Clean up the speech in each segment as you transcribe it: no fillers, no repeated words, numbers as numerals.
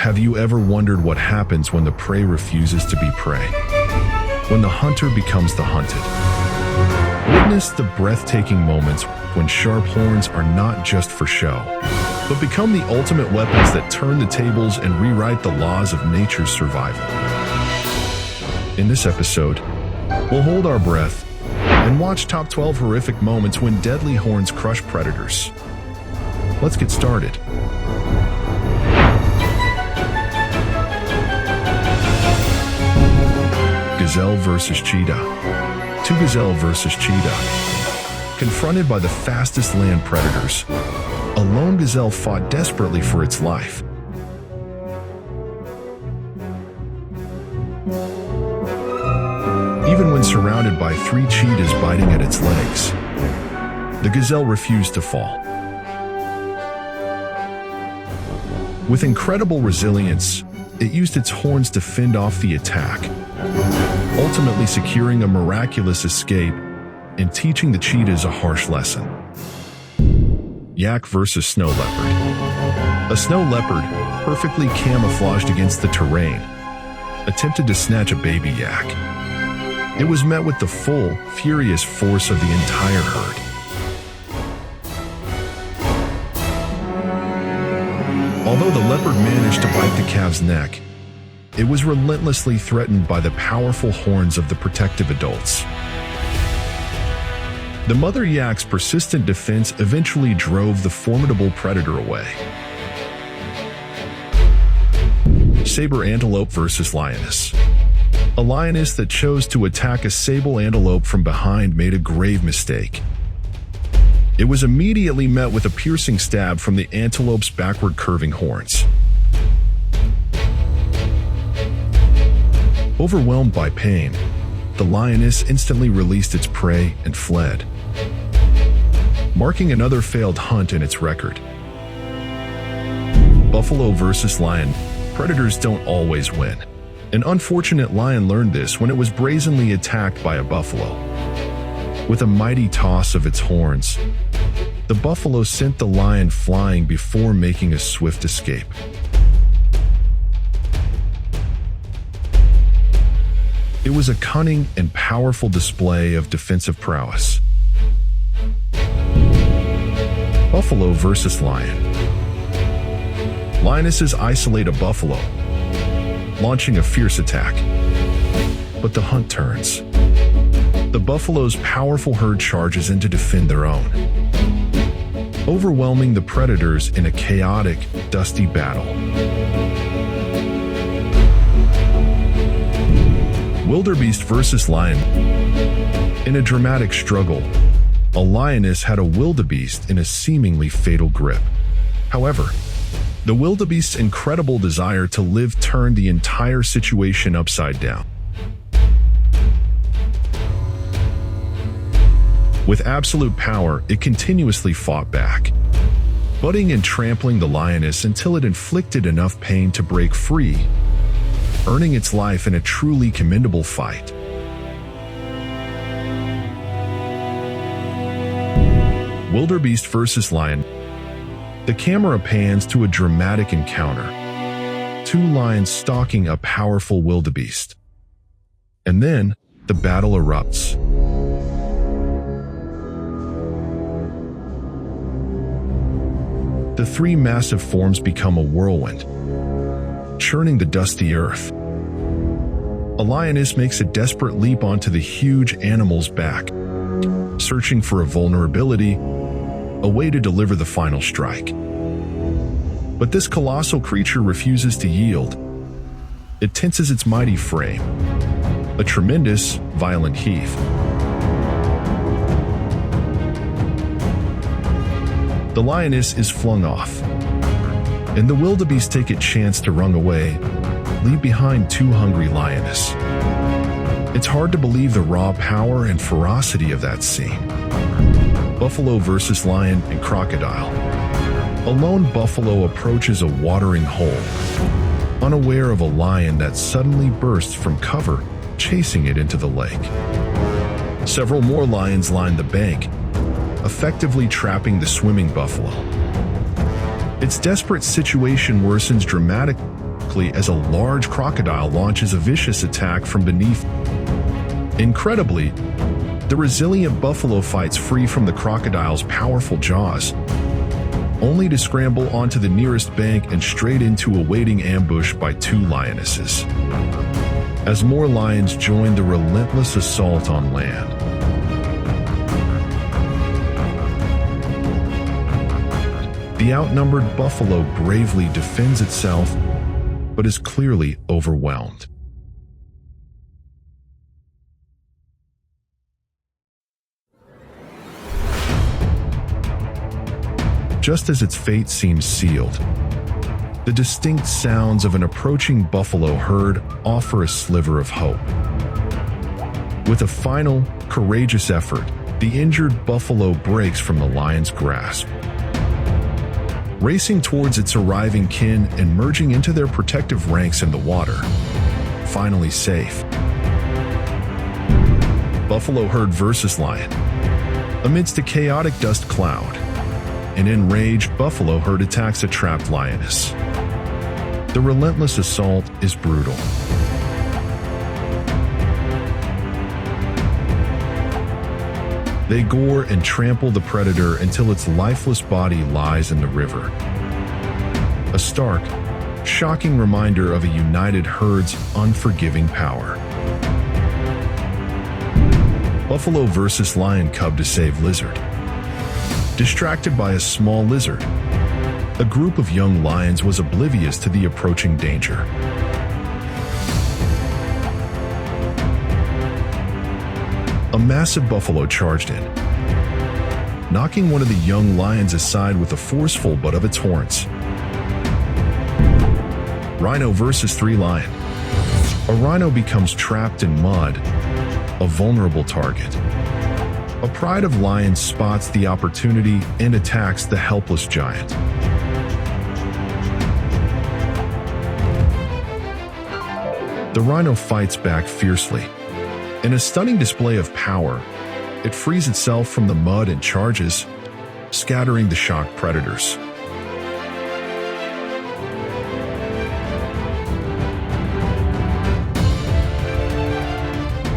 Have you ever wondered what happens when the prey refuses to be prey? When the hunter becomes the hunted? Witness the breathtaking moments when sharp horns are not just for show, but become the ultimate weapons that turn the tables and rewrite the laws of nature's survival. In this episode, we'll hold our breath and watch top 12 horrific moments when deadly horns crush predators. Let's get started. Gazelle versus Cheetah. Two gazelle versus cheetah. Confronted by the fastest land predators, a lone gazelle fought desperately for its life. Even when surrounded by three cheetahs biting at its legs, the gazelle refused to fall. With incredible resilience, it used its horns to fend off the attack, ultimately securing a miraculous escape and teaching the cheetahs a harsh lesson. Yak versus Snow Leopard. A snow leopard, perfectly camouflaged against the terrain, attempted to snatch a baby yak. It was met with the full, furious force of the entire herd. Although the leopard managed to bite the calf's neck, it was relentlessly threatened by the powerful horns of the protective adults. The mother yak's persistent defense eventually drove the formidable predator away. Saber antelope versus lioness. A lioness that chose to attack a sable antelope from behind made a grave mistake. It was immediately met with a piercing stab from the antelope's backward curving horns. Overwhelmed by pain, the lioness instantly released its prey and fled, marking another failed hunt in its record. Buffalo versus lion. Predators don't always win. An unfortunate lion learned this when it was brazenly attacked by a buffalo. With a mighty toss of its horns, the buffalo sent the lion flying before making a swift escape. It was a cunning and powerful display of defensive prowess. Buffalo versus lion. Lionesses isolate a buffalo, launching a fierce attack. But the hunt turns. The buffalo's powerful herd charges in to defend their own, overwhelming the predators in a chaotic, dusty battle. Wilderbeest versus lion. In a dramatic struggle, a lioness had a wildebeest in a seemingly fatal grip. However, the wildebeest's incredible desire to live turned the entire situation upside down. With absolute power, it continuously fought back, butting and trampling the lioness until it inflicted enough pain to break free, earning its life in a truly commendable fight. Wilderbeest versus lion. The camera pans to a dramatic encounter. Two lions stalking a powerful wildebeest. And then, the battle erupts. The three massive forms become a whirlwind, churning the dusty earth. A lioness makes a desperate leap onto the huge animal's back, searching for a vulnerability, a way to deliver the final strike. But this colossal creature refuses to yield. It tenses its mighty frame, a tremendous, violent heave. The lioness is flung off, and the wildebeest take a chance to run away, leave behind two hungry lionesses. It's hard to believe the raw power and ferocity of that scene. Buffalo versus lion and crocodile. A lone buffalo approaches a watering hole, unaware of a lion that suddenly bursts from cover, chasing it into the lake. Several more lions line the bank, effectively trapping the swimming buffalo. Its desperate situation worsens dramatically quickly as a large crocodile launches a vicious attack from beneath. Incredibly, the resilient buffalo fights free from the crocodile's powerful jaws, only to scramble onto the nearest bank and straight into a waiting ambush by two lionesses. As more lions join the relentless assault on land, the outnumbered buffalo bravely defends itself, but is clearly overwhelmed. Just as its fate seems sealed, the distinct sounds of an approaching buffalo herd offer a sliver of hope. With a final, courageous effort, the injured buffalo breaks from the lion's grasp. Racing towards its arriving kin and merging into their protective ranks in the water, finally safe. Buffalo herd versus lion. Amidst a chaotic dust cloud, an enraged buffalo herd attacks a trapped lioness. The relentless assault is brutal. They gore and trample the predator until its lifeless body lies in the river. A stark, shocking reminder of a united herd's unforgiving power. Buffalo versus lion cub to save lizard. Distracted by a small lizard, a group of young lions was oblivious to the approaching danger. A massive buffalo charged in, knocking one of the young lions aside with a forceful butt of its horns. Rhino versus 3 lion. A rhino becomes trapped in mud, a vulnerable target. A pride of lions spots the opportunity and attacks the helpless giant. The rhino fights back fiercely. In a stunning display of power, it frees itself from the mud and charges, scattering the shocked predators.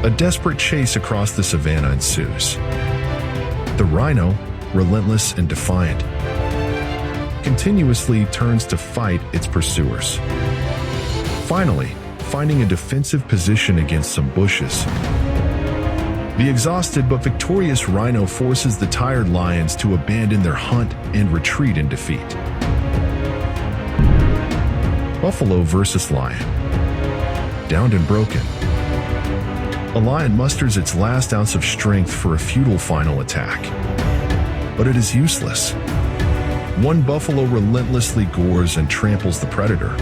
A desperate chase across the savannah ensues. The rhino, relentless and defiant, continuously turns to fight its pursuers. Finally, finding a defensive position against some bushes, the exhausted but victorious rhino forces the tired lions to abandon their hunt and retreat in defeat. Buffalo versus lion. Downed and broken, a lion musters its last ounce of strength for a futile final attack. But it is useless. One buffalo relentlessly gores and tramples the predator,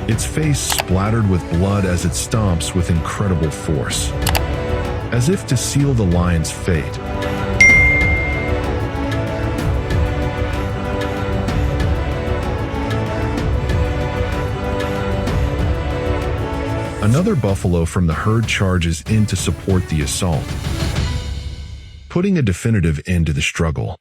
its face splattered with blood as it stomps with incredible force, as if to seal the lion's fate. Another buffalo from the herd charges in to support the assault, putting a definitive end to the struggle.